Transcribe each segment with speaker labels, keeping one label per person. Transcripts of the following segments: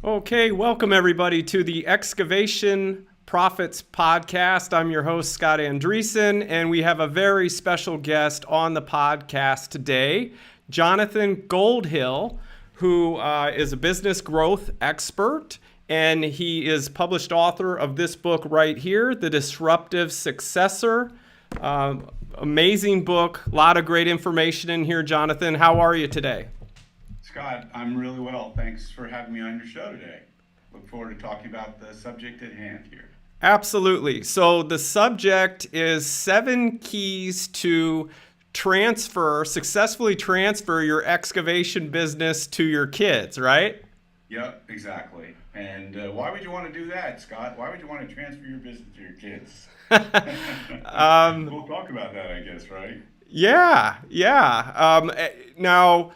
Speaker 1: Okay, welcome everybody to the Excavation Profits Podcast. I'm your host, Scott Andreessen, and we have a very special guest on the podcast today, Jonathan Goldhill, who is a business growth expert, and he is published author of this book right here, The Disruptive Successor. Amazing book, a lot of great information in here. Jonathan, how are you today?
Speaker 2: Scott, I'm really well. Thanks for having me on your show today. Look forward to talking about the subject at hand here.
Speaker 1: Absolutely. So the subject is 7 keys to successfully transfer your excavation business to your kids, right?
Speaker 2: Yep, exactly. And why would you want to do that, Scott? Why would you want to transfer your business to your kids?
Speaker 1: um,
Speaker 2: We'll talk about that, I guess, right?
Speaker 1: yeah. Now,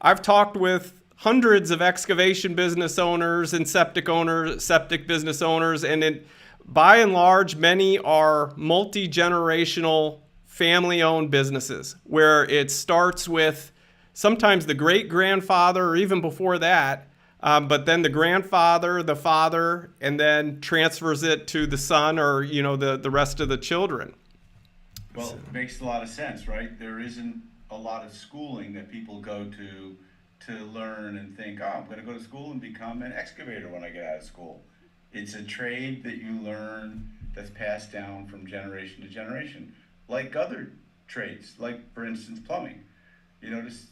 Speaker 1: I've talked with hundreds of excavation business owners and septic business owners, and by and large, many are multi-generational family-owned businesses where it starts with sometimes the great grandfather or even before that, but then the grandfather, the father, and then transfers it to the son or the rest of the children.
Speaker 2: Well, it makes a lot of sense, right? There isn't a lot of schooling that people go to learn and think, oh, I'm going to go to school and become an excavator when I get out of school. It's a trade that you learn that's passed down from generation to generation, like other trades, like for instance plumbing. You notice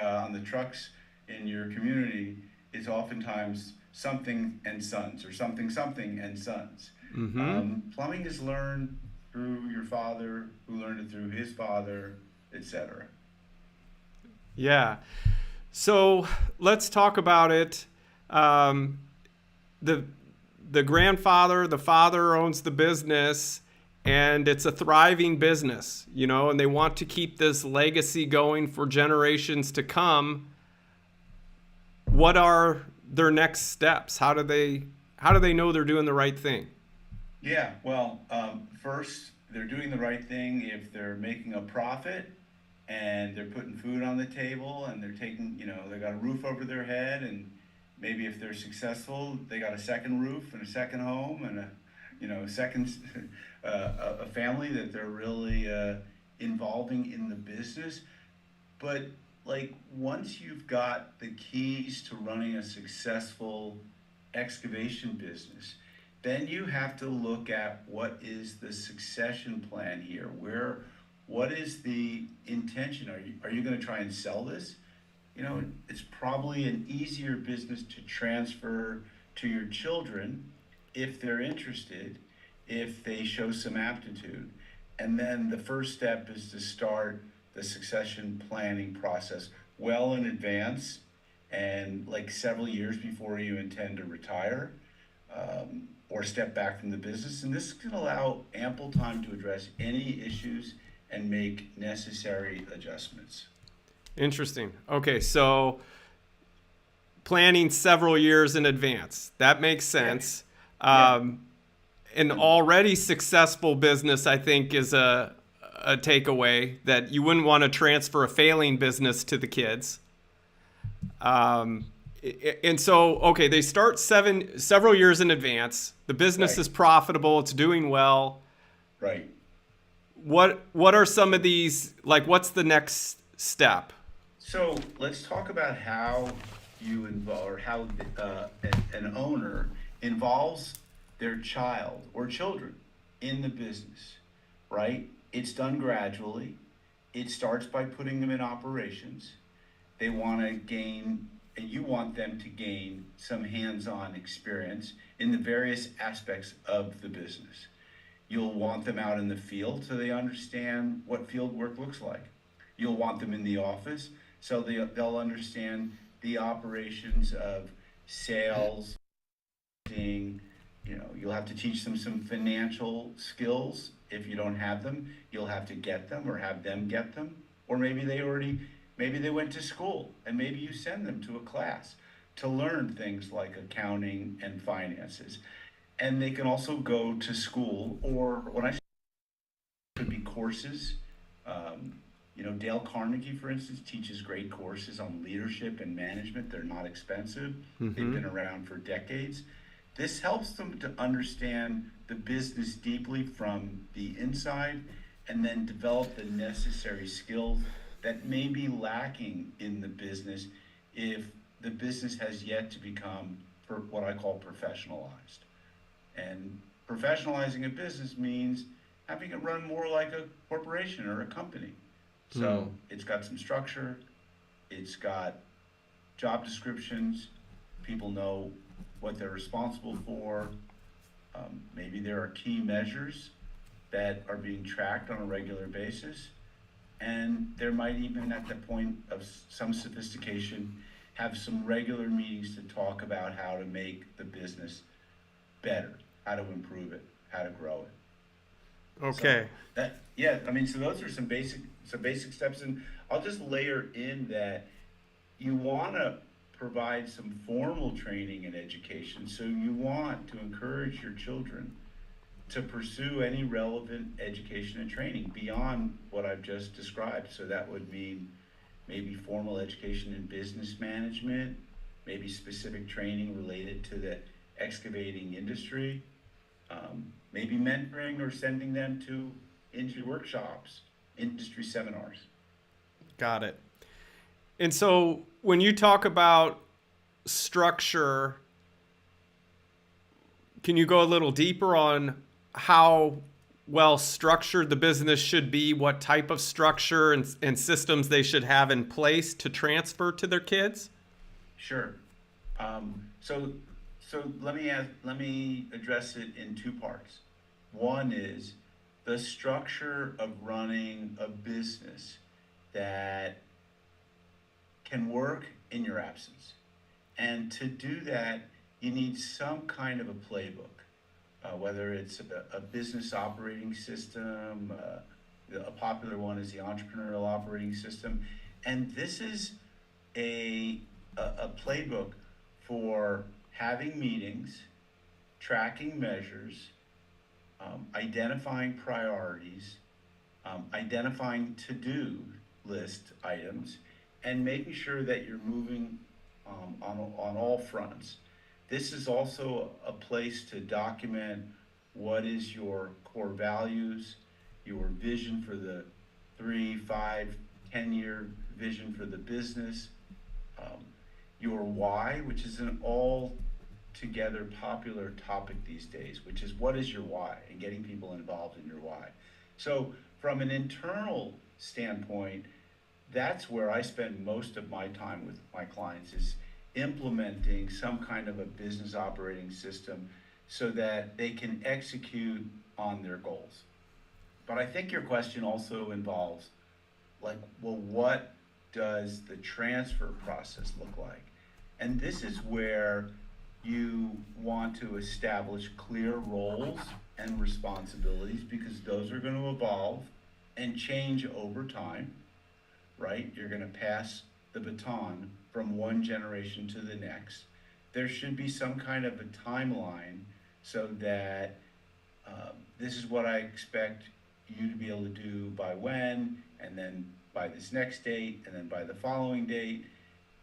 Speaker 2: on the trucks in your community, it's oftentimes something and sons or something and sons.
Speaker 1: Mm-hmm.
Speaker 2: Plumbing is learned through your father, who learned it through his father, etc.
Speaker 1: Yeah. So let's talk about it. Um, the the grandfather, the father owns the business, and it's a thriving business, and they want to keep this legacy going for generations to come. What are their next steps? How do they know they're doing the right thing?
Speaker 2: Yeah, well, first, they're doing the right thing if they're making a profit and they're putting food on the table and they're taking, they got a roof over their head, and maybe if they're successful, they got a second roof and a second home and a second, a family that they're really involving in the business. But like once you've got the keys to running a successful excavation business, then you have to look at what is the succession plan here. What is the intention? Are you going to try and sell this? It's probably an easier business to transfer to your children if they're interested, if they show some aptitude. And then the first step is to start the succession planning process well in advance and like several years before you intend to retire, or step back from the business. And this can allow ample time to address any issues and make necessary adjustments.
Speaker 1: Interesting. Okay, so planning several years in advance. That makes
Speaker 2: Yeah,
Speaker 1: sense.
Speaker 2: yeah.
Speaker 1: Um, an already successful business, I think, is a takeaway that you wouldn't want to transfer a failing business to the kids. Um, and so, okay, they start several years in advance. The business
Speaker 2: Right,
Speaker 1: is profitable. It's doing well.
Speaker 2: right.
Speaker 1: What are some of these? Like, what's the next step?
Speaker 2: So let's talk about how you involve, or how an owner involves their child or children in the business, right? It's done gradually. It starts by putting them in operations. They want to gain, and you want them to gain some hands on experience in the various aspects of the business. You'll want them out in the field so they understand what field work looks like. You'll want them in the office so they'll understand the operations of sales, marketing. You'll have to teach them some financial skills. If you don't have them, you'll have to get them or have them get them. Or maybe they went to school and maybe you send them to a class to learn things like accounting and finances. And they can also go to school, or when I say could be courses, um, Dale Carnegie, for instance, teaches great courses on leadership and management. They're not expensive. They've
Speaker 1: Mm-hmm.
Speaker 2: been around for decades. This helps them to understand the business deeply from the inside and then develop the necessary skills that may be lacking in the business if the business has yet to become what I call professionalized. And professionalizing a business means having it run more like a corporation or a company.
Speaker 1: Hmm.
Speaker 2: So it's got some structure, it's got job descriptions, people know what they're responsible for. Maybe there are key measures that are being tracked on a regular basis. And there might even, at the point of some sophistication, have some regular meetings to talk about how to make the business better, how to improve it, how to grow it. So
Speaker 1: Okay.
Speaker 2: that, yeah, I mean, so those are some basic steps, and I'll just layer in that you want to provide some formal training and education. So you want to encourage your children to pursue any relevant education and training beyond what I've just described. So that would mean maybe formal education in business management, maybe specific training related to the excavating industry, maybe mentoring or sending them to industry workshops, industry seminars.
Speaker 1: Got it. And so when you talk about structure, can you go a little deeper on how well structured the business should be, what type of structure and systems they should have in place to transfer to their kids?
Speaker 2: Sure. So let me address it in two parts. One is the structure of running a business that can work in your absence. And to do that, you need some kind of a playbook, whether it's a business operating system, a popular one is the entrepreneurial operating system. And this is a, a playbook for having meetings, tracking measures, identifying priorities, identifying to-do list items, and making sure that you're moving on all fronts. This is also a place to document what is your core values, your vision for the 3, 5, 10-year vision for the business, um, your why, which is an all together popular topic these days, which is what is your why and getting people involved in your why. So, from an internal standpoint, that's where I spend most of my time with my clients is implementing some kind of a business operating system so that they can execute on their goals. But I think your question also involves like, well, what does the transfer process look like? And this is where you want to establish clear roles and responsibilities because those are going to evolve and change over time, right? You're going to pass the baton from one generation to the next. There should be some kind of a timeline so that this is what I expect you to be able to do by when, and then by this next date, and then by the following date.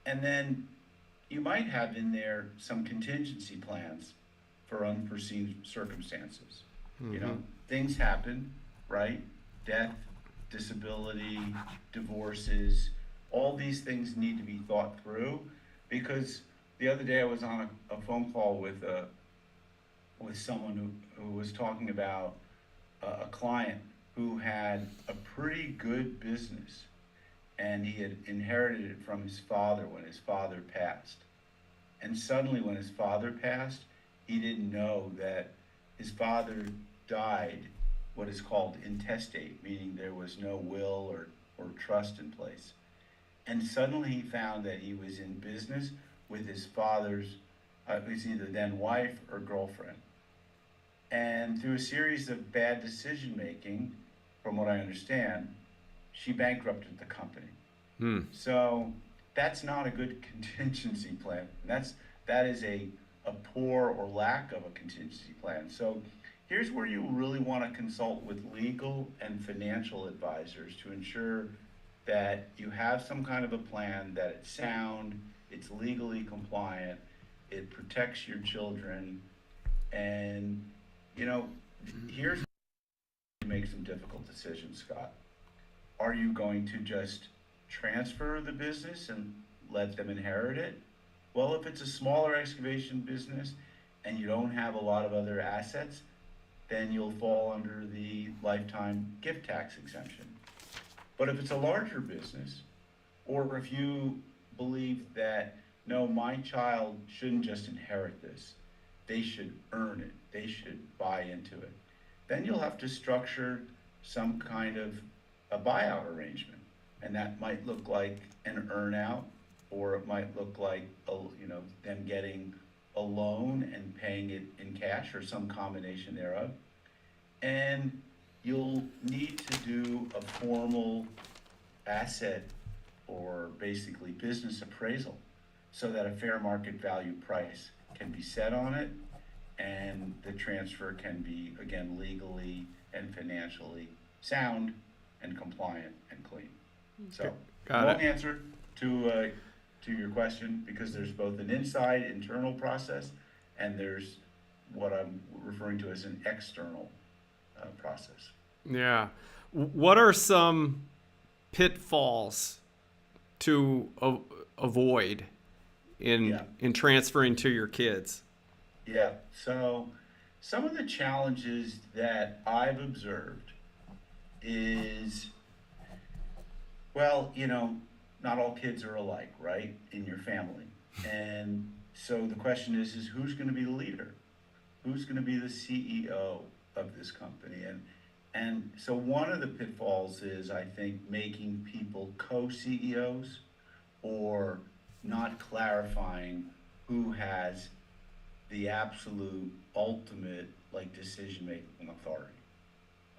Speaker 2: And then you might have in there some contingency plans for unforeseen circumstances. You
Speaker 1: Mm-hmm.
Speaker 2: know, things happen, right? Death, disability, divorces, all these things need to be thought through because the other day I was on a phone call with someone who was talking about a client who had a pretty good business and he had inherited it from his father when his father passed. And suddenly, when his father passed, he didn't know that his father died what is called intestate, meaning there was no will or trust in place. And suddenly he found that he was in business with his father's, it was either then wife or girlfriend. And through a series of bad decision making, from what I understand, she bankrupted the company.
Speaker 1: Hmm.
Speaker 2: So that's not a good contingency plan. That is a poor or lack of a contingency plan. So here's where you really want to consult with legal and financial advisors to ensure that you have some kind of a plan, that it's sound, it's legally compliant, it protects your children, and, you know, here's to make some difficult decisions, Scott. Are you going to just transfer the business and let them inherit it? Well, if it's a smaller excavation business and you don't have a lot of other assets, then you'll fall under the lifetime gift tax exemption. But if it's a larger business, or if you believe that, no, my child shouldn't just inherit this, they should earn it, they should buy into it, then you'll have to structure some kind of a buyout arrangement. And that might look like an earnout, or it might look like, them getting a loan and paying it in cash or some combination thereof. And you'll need to do a formal asset or basically business appraisal so that a fair market value price can be set on it and the transfer can be, again, legally and financially sound and compliant and clean. So,
Speaker 1: Got
Speaker 2: long
Speaker 1: it.
Speaker 2: answer to your question, because there's both an inside internal process and there's what I'm referring to as an external process.
Speaker 1: Yeah. What are some pitfalls to avoid
Speaker 2: Yeah.
Speaker 1: in transferring to your kids?
Speaker 2: Yeah, so some of the challenges that I've observed is, well, not all kids are alike, right, in your family. And so the question is who's going to be the leader? Who's going to be the CEO of this company? And so one of the pitfalls is, I think, making people co-CEOs or not clarifying who has the absolute ultimate like decision making authority.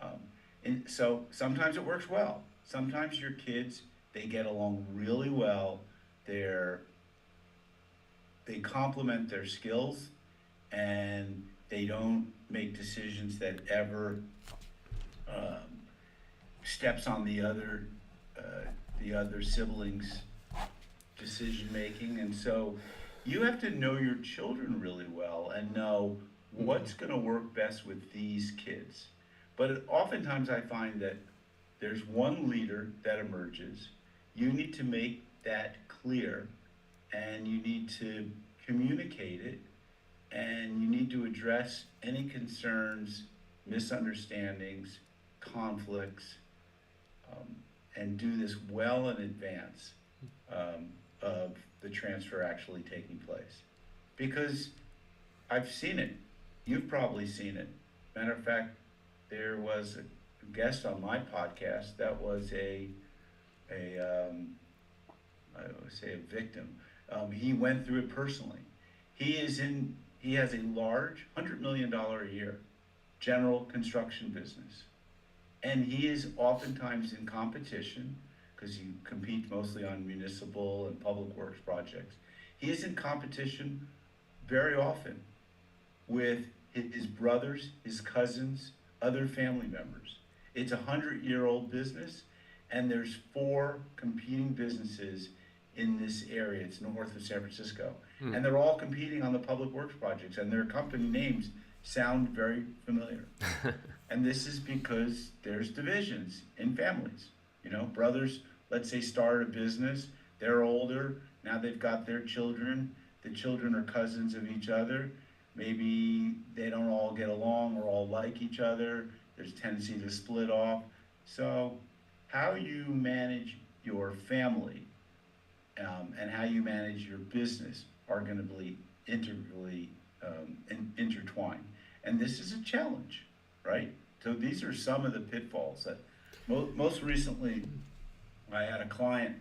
Speaker 2: Um, and so sometimes it works well. Sometimes your kids, they get along really well. They're they complement their skills, and they don't make decisions that ever um, steps on the other siblings' decision making. And so you have to know your children really well and know what's going to work best with these kids. But oftentimes I find that there's one leader that emerges. You need to make that clear, and you need to communicate it, and you need to address any concerns, misunderstandings, conflicts, um, and do this well in advance of the transfer actually taking place. Because I've seen it. You've probably seen it. Matter of fact, there was a guest on my podcast that was a I would say a victim. He went through it personally. He has a large $100 million a year general construction business, and he is oftentimes in competition because he competes mostly on municipal and public works projects. He is in competition very often with his brothers, his cousins, other family members. It's a 100-year-old business, and there's four competing businesses in this area. It's north of San Francisco, and they're all competing on the public works projects, and their company names sound very familiar. And this is because there's divisions in families. Brothers, let's say, start a business, they're older, now they've got their children, the children are cousins of each other. Maybe they don't all get along or all like each other. There's a tendency to split off. So, how you manage your family and how you manage your business are going to be integrally intertwined. And this is a challenge, right? So these are some of the pitfalls that most recently I had a client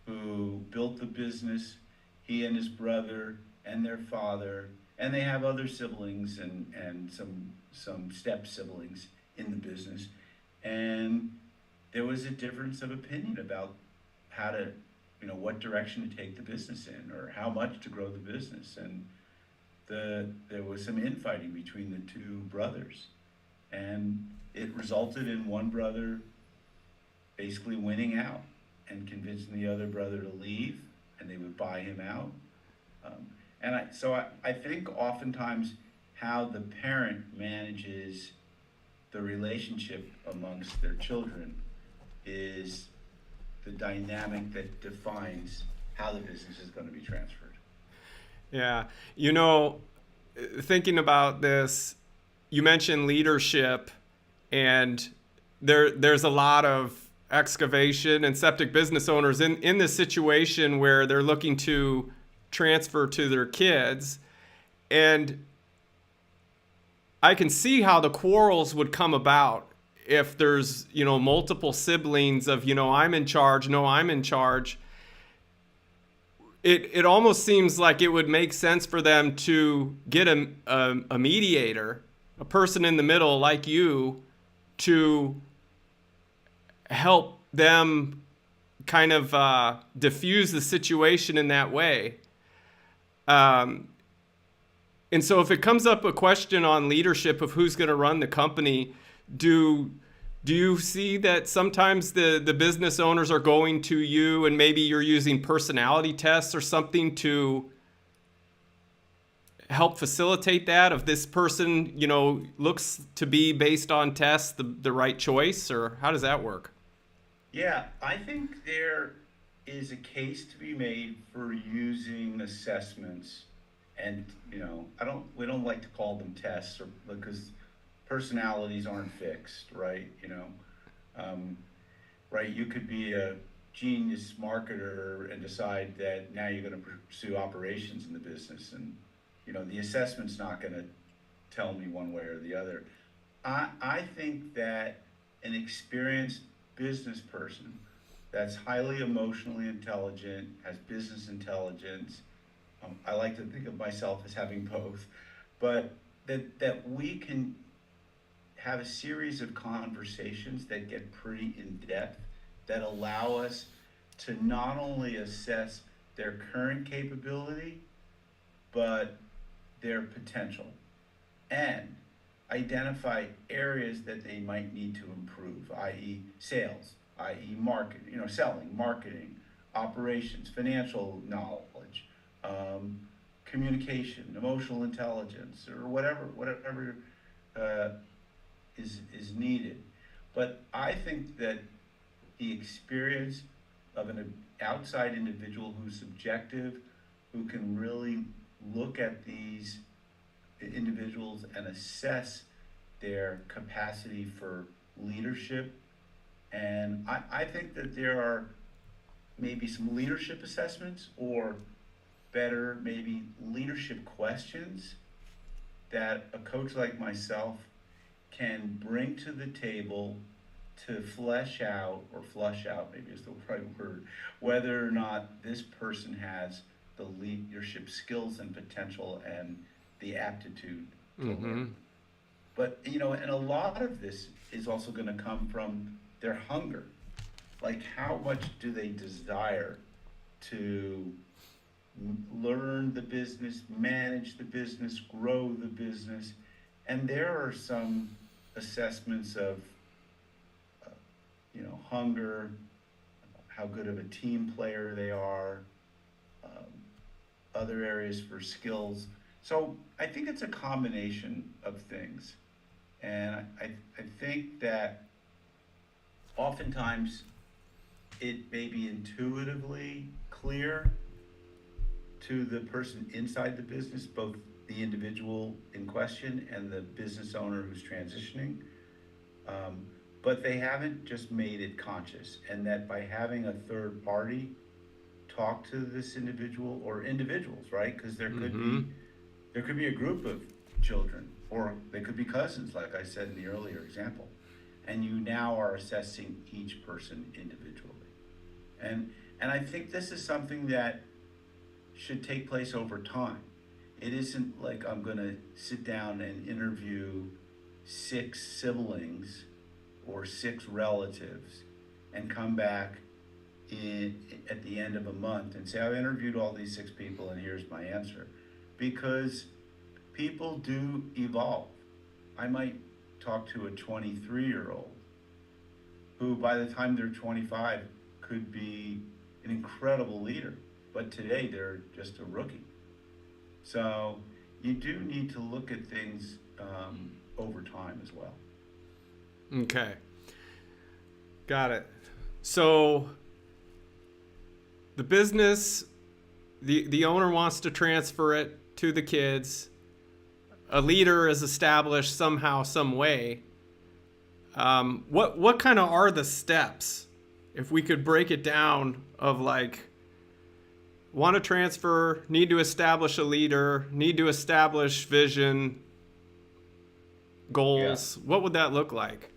Speaker 2: who built the business, he and his brother and their father, and they have other siblings and some step siblings in the business. And there was a difference of opinion about how to, what direction to take the business in or how much to grow the business. And there was some infighting between the two brothers. And it resulted in one brother basically winning out. and convincing the other brother to leave, and they would buy him out. Um, I think oftentimes how the parent manages the relationship amongst their children is the dynamic that defines how the business is going to be transferred.
Speaker 1: Yeah. You know, thinking about this, you mentioned leadership, and there's a lot of excavation and septic business owners in this situation where they're looking to transfer to their kids. And I can see how the quarrels would come about if there's, multiple siblings of, I'm in charge, no, I'm in charge. It almost seems like it would make sense for them to get a mediator, a person in the middle like you, to help them kind of diffuse the situation in that way. Um, and so if it comes up a question on leadership of who's going to run the company, do do you see that sometimes the business owners are going to you and maybe you're using personality tests or something to help facilitate that of this person, looks to be based on tests the right choice, or how does that work?
Speaker 2: Yeah, I think there is a case to be made for using assessments, and I don't we don't like to call them tests, or because personalities aren't fixed, right? Um, right? You could be a genius marketer and decide that now you're going to pursue operations in the business, and the assessment's not going to tell me one way or the other. I think that an experienced business person that's highly emotionally intelligent, has business intelligence. I like to think of myself as having both, but that we can have a series of conversations that get pretty in depth, that allow us to not only assess their current capability, but their potential, and identify areas that they might need to improve, i.e., sales, i.e., selling, marketing, operations, financial knowledge, um, communication, emotional intelligence, or whatever uh, is needed. But I think that the experience of an outside individual who's subjective, who can really look at these individuals and assess their capacity for leadership. And I think that there are maybe some leadership assessments, or better, maybe leadership questions that a coach like myself can bring to the table to flush out, maybe is the right word, whether or not this person has the leadership skills and potential and the aptitude to learn.
Speaker 1: Mm-hmm.
Speaker 2: But, and a lot of this is also going to come from their hunger. Like, how much do they desire to learn the business, manage the business, grow the business? And there are some assessments of, uh, hunger, how good of a team player they are, um, other areas for skills. So I think it's a combination of things. And I think that oftentimes it may be intuitively clear to the person inside the business, both the individual in question and the business owner who's transitioning. Um, but they haven't just made it conscious. And that by having a third party talk to this individual, or individuals, right? Because
Speaker 1: Mm-hmm.
Speaker 2: there could be a group of children, or they could be cousins, like I said in the earlier example, and you now are assessing each person individually. And and I think this is something that should take place over time. It isn't like I'm going to sit down and interview six siblings or six relatives and come back at the end of a month and say, I've interviewed all these six people and here's my answer. Because people do evolve. I might talk to a 23-year-old who, by the time they're 25, could be an incredible leader, but today they're just a rookie. So you do need to look at things over time as well.
Speaker 1: Okay. Got it. So the business, the owner wants to transfer it to the kids. A leader is established somehow, some way. What kind of are the steps, if we could break it down, of like, want to transfer, need to establish a leader, need to establish vision,
Speaker 2: Yeah.
Speaker 1: goals? What would that look like?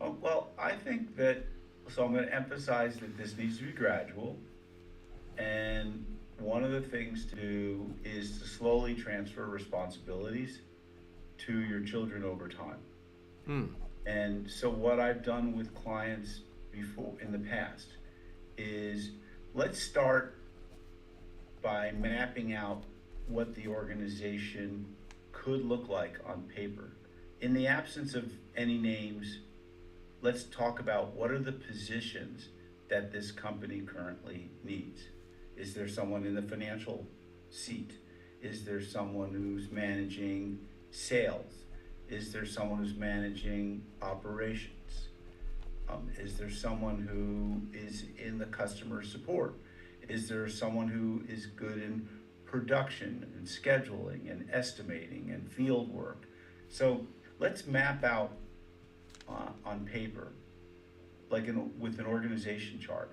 Speaker 2: Oh, well, I think that, so I'm going to emphasize that this needs to be gradual. And one of the things to do is to slowly transfer responsibilities to your children over time.
Speaker 1: Hmm.
Speaker 2: And so, what I've done with clients before in the past is, let's start by mapping out what the organization could look like on paper. In the absence of any names, let's talk about what are the positions that this company currently needs. Is there someone in the financial seat? Is there someone who's managing sales? Is there someone who's managing operations? Is there someone who is in the customer support? Is there someone who is good in production and scheduling and estimating and field work? So let's map out on paper, like with an organization chart,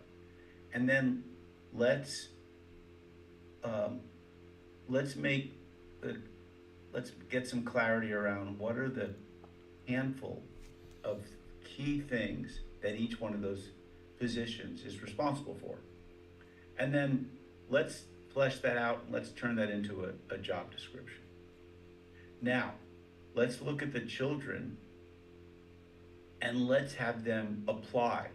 Speaker 2: and then let's um, let's make the let's get some clarity around what are the handful of key things that each one of those positions is responsible for. And then let's flesh that out and let's turn that into a job description. Now, let's look at the children and let's have them apply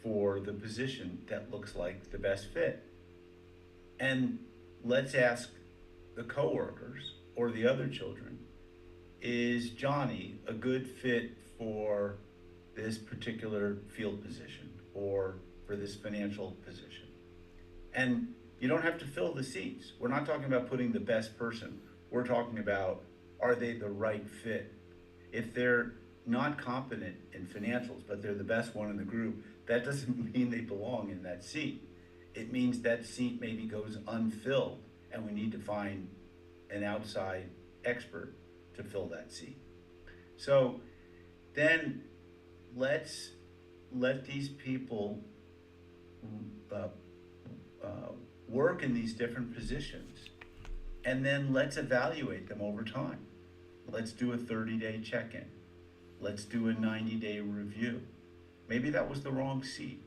Speaker 2: for the position that looks like the best fit. And let's ask the coworkers or the other children, is Johnny a good fit for this particular field position or for this financial position? And you don't have to fill the seats. We're not talking about putting the best person. We're talking about, are they the right fit? If they're not competent in financials, but they're the best one in the group, that doesn't mean they belong in that seat. It means that seat maybe goes unfilled and we need to find an outside expert to fill that seat. So then let's let these people uh, uh, work in these different positions, and then let's evaluate them over time. Let's do a 30-day check-in. Let's do a 90-day review. Maybe that was the wrong seat.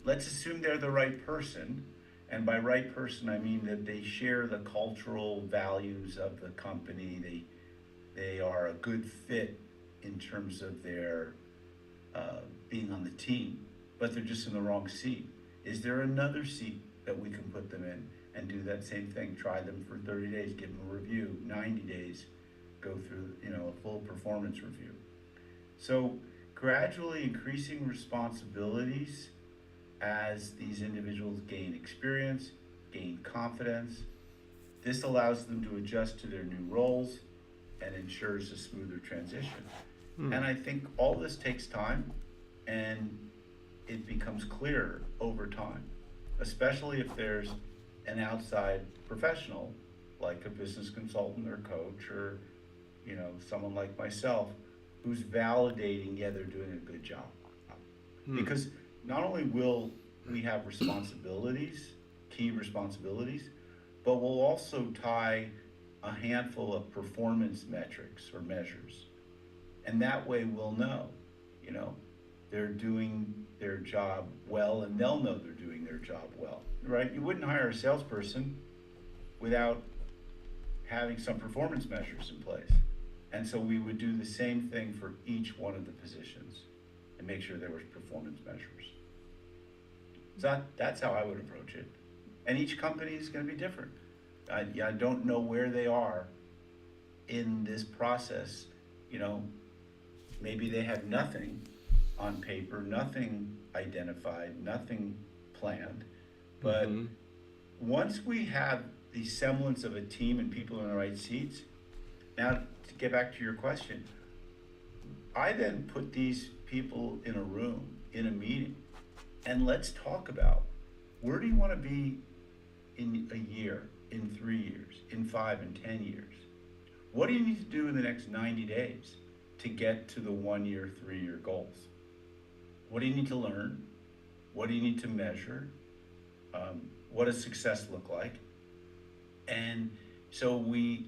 Speaker 2: Let's assume they're the right person. And by right person, I mean that they share the cultural values of the company. They are a good fit in terms of their being on the team, but they're just in the wrong seat. Is there another seat that we can put them in and do that same thing? Try them for 30 days, give them a review, 90 days, go through, a full performance review. So gradually increasing responsibilities as these individuals gain experience, gain confidence. This allows them to adjust to their new roles and ensures a smoother transition. And I think all this takes time, and it becomes clearer over time, especially if there's an outside professional like a business consultant or coach or someone like myself who's validating, yeah, they're doing a good job. Because not only will we have responsibilities, key responsibilities, but we'll also tie a handful of performance metrics or measures. And that way we'll know, they're doing their job well, and they'll know they're doing their job well, right? You wouldn't hire a salesperson without having some performance measures in place. And so we would do the same thing for each one of the positions and make sure there was performance measures. So that's how I would approach it. And each company is going to be different. I don't know where they are in this process. Maybe they have nothing on paper, nothing identified, nothing planned. But
Speaker 1: Mm-hmm.
Speaker 2: once we have the semblance of a team and people in the right seats, now to get back to your question, I then put these people in a room, in a meeting, and let's talk about where do you want to be in a year, in 3 years, in 5 and 10 years? What do you need to do in the next 90 days to get to the 1 year, 3 year goals? What do you need to learn? What do you need to measure? What does success look like? And so we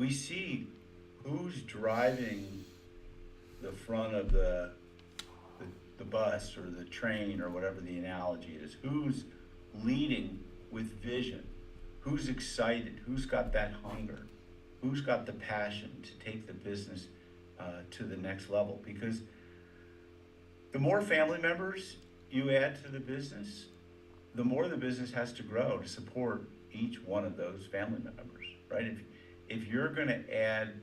Speaker 2: see who's driving the front of the, the bus or the train or whatever the analogy is, who's leading with vision, who's excited, who's got that hunger, who's got the passion to take the business to the next level. Because the more family members you add to the business, the more the business has to grow to support each one of those family members, right? If you're going to add,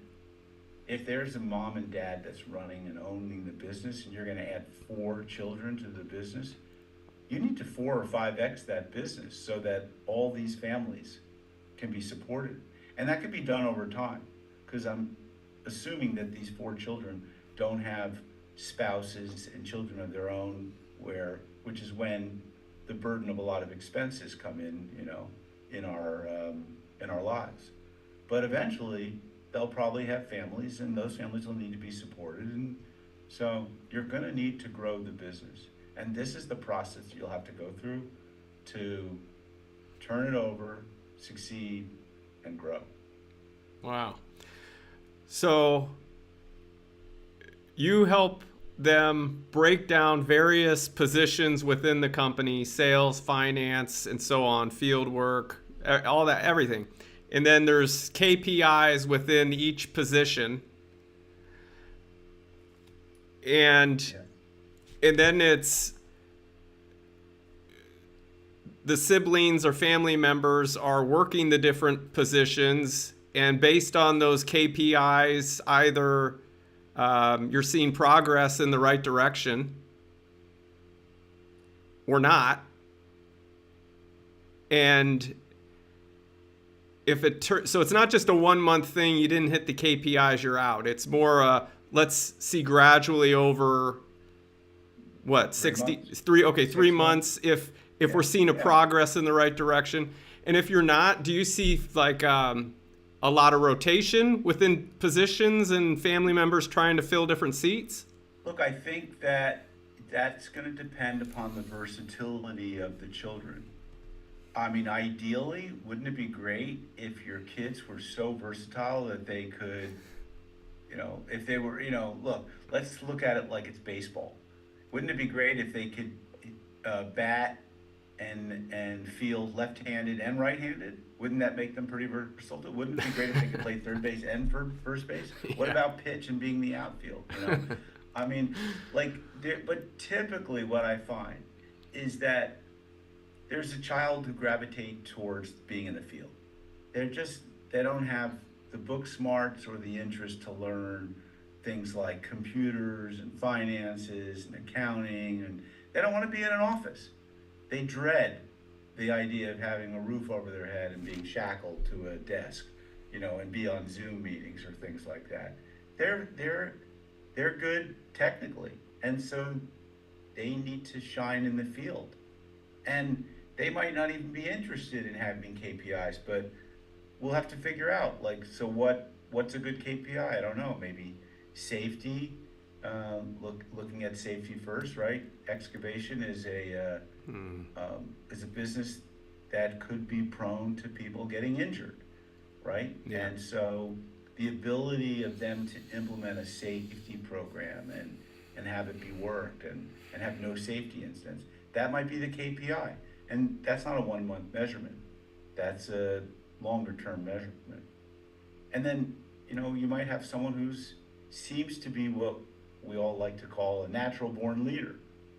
Speaker 2: if there's a mom and dad that's running and owning the business, and you're going to add 4 children to the business, you need to 4 or 5x that business so that all these families can be supported, and that could be done over time. Because I'm assuming that these 4 children don't have spouses and children of their own, where which is when the burden of a lot of expenses come in, in our lives. But eventually, they'll probably have families, and those families will need to be supported. And so you're going to need to grow the business. And this is the process you'll have to go through to turn it over, succeed, and grow.
Speaker 1: Wow. So you help them break down various positions within the company, sales, finance, and so on, field work, all that, everything. And then there's KPIs within each position. And
Speaker 2: Yeah.
Speaker 1: and then it's the siblings or family members are working the different positions, and based on those KPIs, either you're seeing progress in the right direction or not. And if so it's not just a 1 month thing, you didn't hit the KPIs, you're out. It's more let's see gradually over what,
Speaker 2: 3 months,
Speaker 1: 63, okay, 3 months,
Speaker 2: 6 months.
Speaker 1: if we're
Speaker 2: Yeah,
Speaker 1: seeing a
Speaker 2: yeah.
Speaker 1: progress in the right direction. And if you're not, do you see like a lot of rotation within positions and family members trying to fill different seats?
Speaker 2: Look, I think that that's going to depend upon the versatility of the children. I mean, ideally, wouldn't it be great if your kids were so versatile that they could, if they were, look, let's look at it like it's baseball. Wouldn't it be great if they could bat and field left-handed and right-handed? Wouldn't that make them pretty versatile? Wouldn't it be great if they could play third base and first base? What
Speaker 1: Yeah.
Speaker 2: about pitch and being the outfield? I mean, like, but typically what I find is that there's a child who gravitate towards being in the field. They're just they don't have the book smarts or the interest to learn things like computers and finances and accounting, and they don't want to be in an office. They dread the idea of having a roof over their head and being shackled to a desk, and be on Zoom meetings or things like that. They're good technically, and so they need to shine in the field. And they might not even be interested in having KPIs, but we'll have to figure out, like, so what's a good KPI? I don't know. Maybe safety. Looking at safety first, right? Excavation is a business that could be prone to people getting injured, right?
Speaker 1: Yeah.
Speaker 2: And so the ability of them to implement a safety program and have it be worked and have no safety incidents, that might be the KPI. And that's not a 1 month measurement. That's a longer term measurement. And then, you might have someone who's seems to be what we all like to call a natural born leader.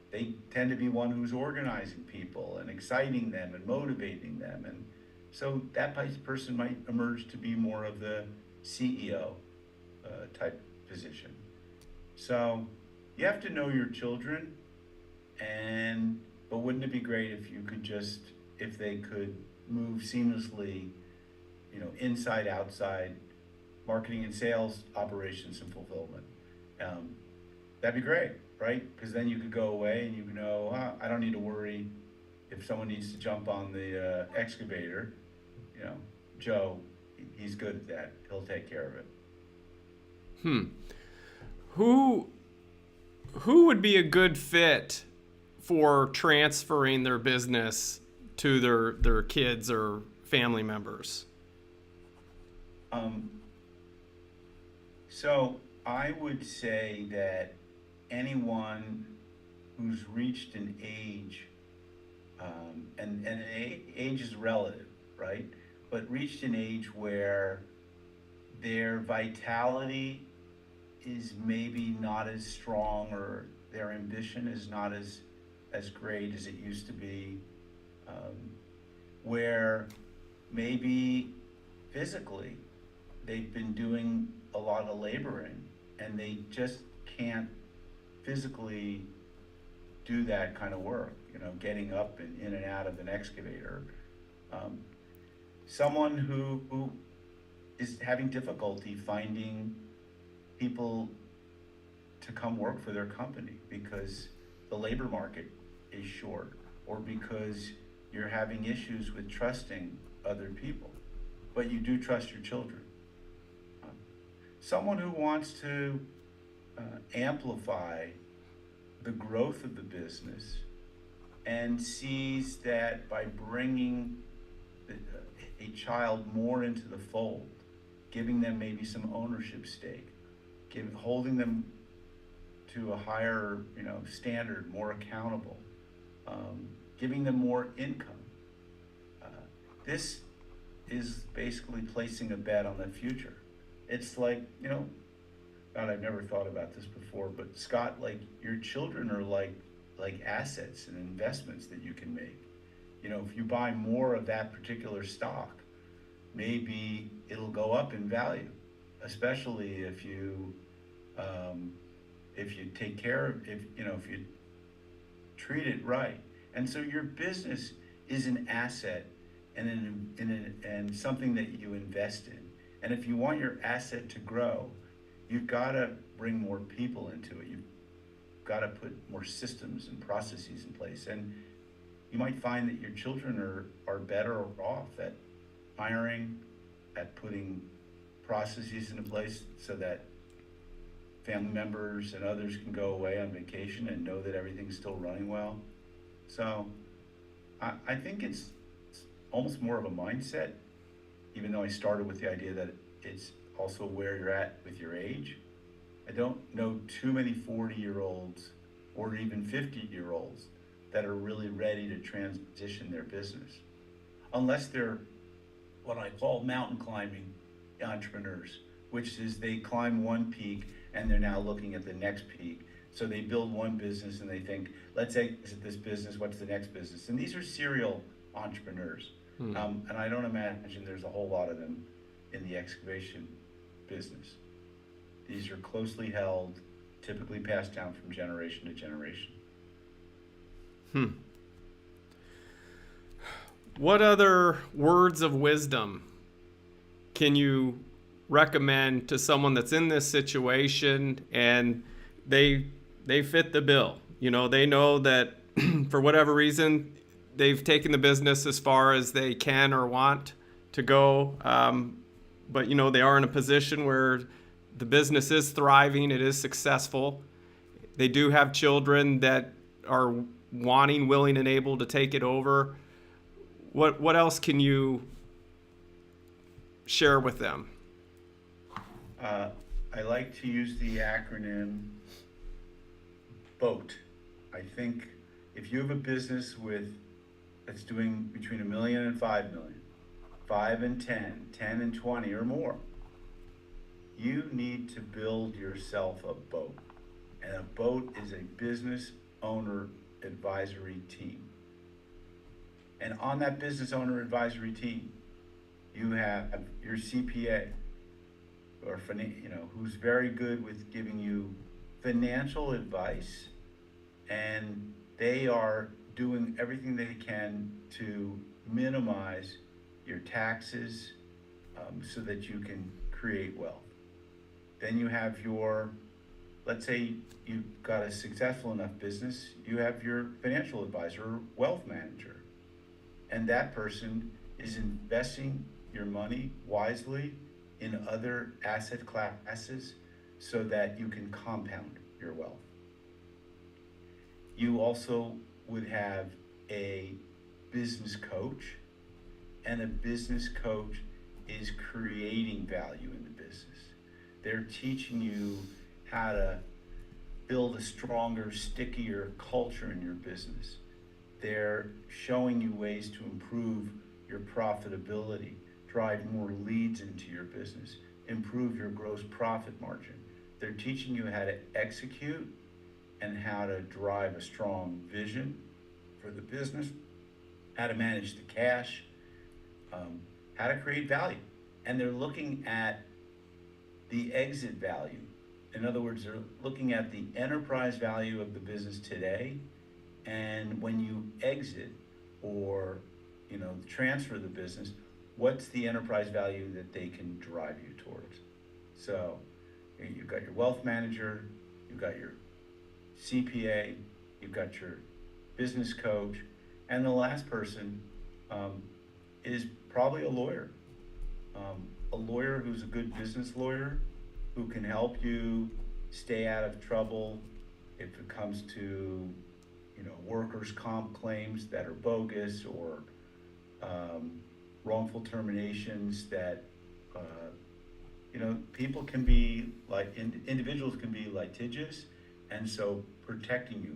Speaker 2: They tend to be one who's organizing people and exciting them and motivating them. And so that person might emerge to be more of the CEO type position. So you have to know your children, and but wouldn't it be great if you could just, if they could move seamlessly, inside, outside, marketing and sales, operations and fulfillment. Um, that'd be great, right? Because then you could go away and you know, I don't need to worry if someone needs to jump on the excavator. You know, Joe, he's good at that. He'll take care of it.
Speaker 1: Hmm. Who who would be a good fit for transferring their business to their kids or family members?
Speaker 2: Um, so I would say that anyone who's reached an age, and age is relative, right? But reached an age where their vitality is maybe not as strong, or their ambition is not as great as it used to be, um, where maybe physically they've been doing a lot of laboring and they just can't physically do that kind of work, getting up and in and out of an excavator. Um, Someone who is having difficulty finding people to come work for their company because the labor market is short, or because you're having issues with trusting other people, but you do trust your children. Um, Someone who wants to amplify the growth of the business and sees that by bringing a child more into the fold, giving them maybe some ownership stake, holding them to a higher, standard, more accountable, giving them more income. Uh, this is basically placing a bet on the future. It's like, God, I've never thought about this before, but Scott, like your children are like assets and investments that you can make. If you buy more of that particular stock, maybe it'll go up in value, especially um, if you take care of, if you treat it right. And so your business is an asset, and something that you invest in. And if you want your asset to grow, you've got to bring more people into it. You've got to put more systems and processes in place. And you might find that your children are better off at hiring, at putting processes into place so that family members and others can go away on vacation and know that everything's still running well. So I think it's almost more of a mindset, even though I started with the idea that it's also where you're at with your age. I don't know too many 40-year-olds or even 50-year-olds that are really ready to transition their business, unless they're what I call mountain climbing entrepreneurs, which is they climb one peak and they're now looking at the next peak. So they build one business and they think, let's exit this business, what's the next business? And these are serial entrepreneurs.
Speaker 1: Hmm.
Speaker 2: And I don't imagine there's a whole lot of them in the excavation business. These are closely held, typically passed down from generation to generation.
Speaker 1: Hmm. What other words of wisdom can you recommend to someone that's in this situation and they fit the bill? They know that for whatever reason they've taken the business as far as they can or want to go, but they are in a position where the business is thriving, it is successful. They do have children that are wanting, willing, and able to take it over. What else can you share with them?
Speaker 2: Uh, I like to use the acronym BOAT. I think if you have a business that's doing between a million and 5 million, 5 and 10, 10 and 20 or more, you need to build yourself a boat. And a boat is a business owner advisory team. And on that business owner advisory team, you have your CPA, or who's very good with giving you financial advice, and they are doing everything they can to minimize your taxes, so that you can create wealth. Then you have your, let's say you've got a successful enough business, you have your financial advisor or wealth manager. And that person is investing your money wisely in other asset classes so that you can compound your wealth. You also would have a business coach, and a business coach is creating value in the business. They're teaching you how to build a stronger, stickier culture in your business. They're showing you ways to improve your profitability, drive more leads into your business, improve your gross profit margin. They're teaching you how to execute and how to drive a strong vision for the business, how to manage the cash, how to create value. And they're looking at the exit value. In other words, they're looking at the enterprise value of the business today, and when you exit or transfer the business, what's the enterprise value that they can drive you towards? So you've got your wealth manager, you've got your CPA, you've got your business coach, and the last person is probably a lawyer. A lawyer who's a good business lawyer, who can help you stay out of trouble if it comes to workers' comp claims that are bogus, or wrongful terminations that people can be like, individuals can be litigious, and so protecting you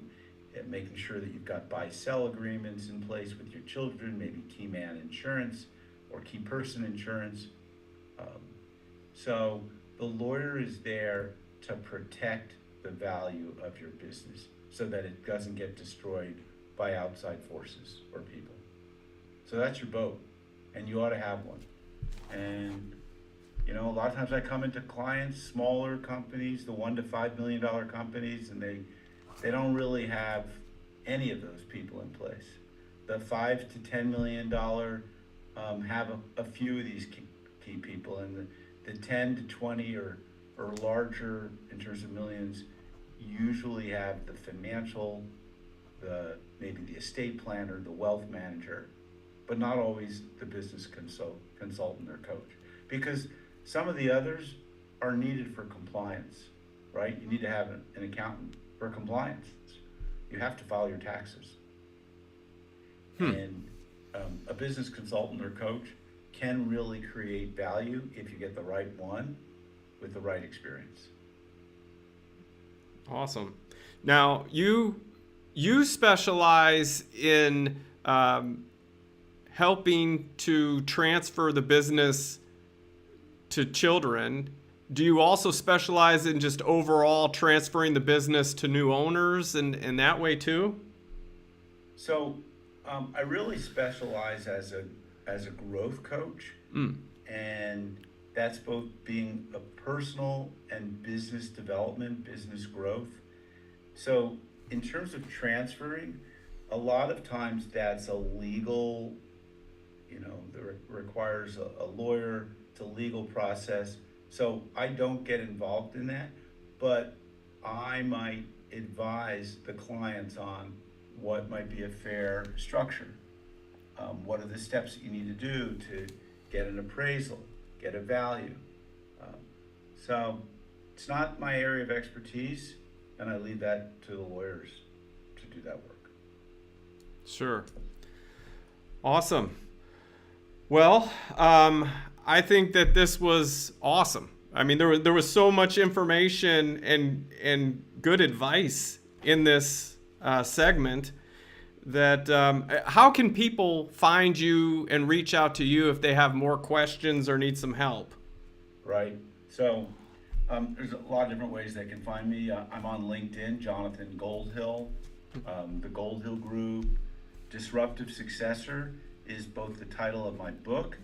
Speaker 2: and making sure that you've got buy-sell agreements in place with your children, maybe key man insurance or key person insurance. So the lawyer is there to protect the value of your business so that it doesn't get destroyed by outside forces or people. So that's your boat, and you ought to have one. And a lot of times I come into clients, smaller companies, the $1 to $5 million companies, and they don't really have any of those people in place. The $5 to $10 million have a few of these key people, and the 10 to 20 or larger in terms of millions usually have the financial, maybe the estate planner, the wealth manager, but not always the business consultant or coach, because some of the others are needed for compliance, right? You need to have an accountant for compliance. You have to file your taxes. And a business consultant or coach can really create value if you get the right one with the right experience.
Speaker 1: Awesome. Now, you specialize in helping to transfer the business to children. Do you also specialize in just overall transferring the business to new owners and that way too?
Speaker 2: So I really specialize as a growth coach, and that's both being a personal and business development, business growth. So in terms of transferring, a lot of times that's a legal, that requires a lawyer. It's a legal process. So I don't get involved in that, but I might advise the clients on what might be a fair structure. What are the steps that you need to do to get an appraisal, get a value? So it's not my area of expertise, and I leave that to the lawyers to do that work.
Speaker 1: Sure. Awesome. Well, I think that this was awesome. I mean, there was so much information and good advice in this segment that how can people find you and reach out to you if they have more questions or need some help?
Speaker 2: Right. So there's a lot of different ways they can find me. I'm on LinkedIn, Jonathan Goldhill, the Goldhill Group. Disruptive Successor is both the title of my book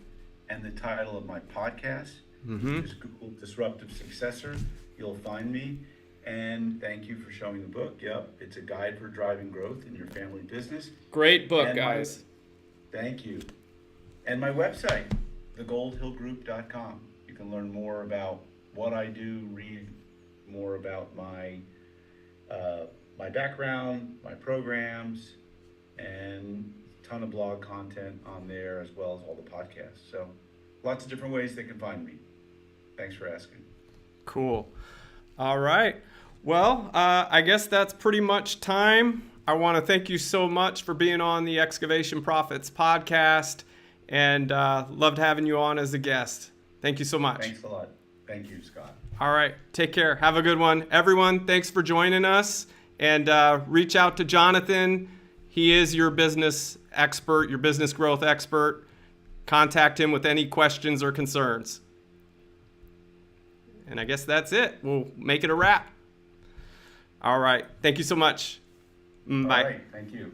Speaker 2: and the title of my podcast. Just Google Disruptive Successor, you'll find me. And thank you for showing the book. Yep, it's a guide for driving growth in your family business.
Speaker 1: Great book,
Speaker 2: And
Speaker 1: guys.
Speaker 2: thank you. And my website, thegoldhillgroup.com. You can learn more about what I do, read more about my background, my programs, and a ton of blog content on there, as well as all the podcasts. So lots of different ways they can find me. Thanks for asking.
Speaker 1: Cool. All right. Well, I guess that's pretty much time. I want to thank you so much for being on the Excavation Profits podcast, and loved having you on as a guest. Thank you so much.
Speaker 2: Thanks a lot. Thank you, Scott.
Speaker 1: All right. Take care. Have a good one. Everyone, thanks for joining us. And reach out to Jonathan. He is your business expert, your business growth expert. Contact him with any questions or concerns. And I guess that's it. We'll make it a wrap. All right. Thank you so much. Bye.
Speaker 2: All right. Thank you.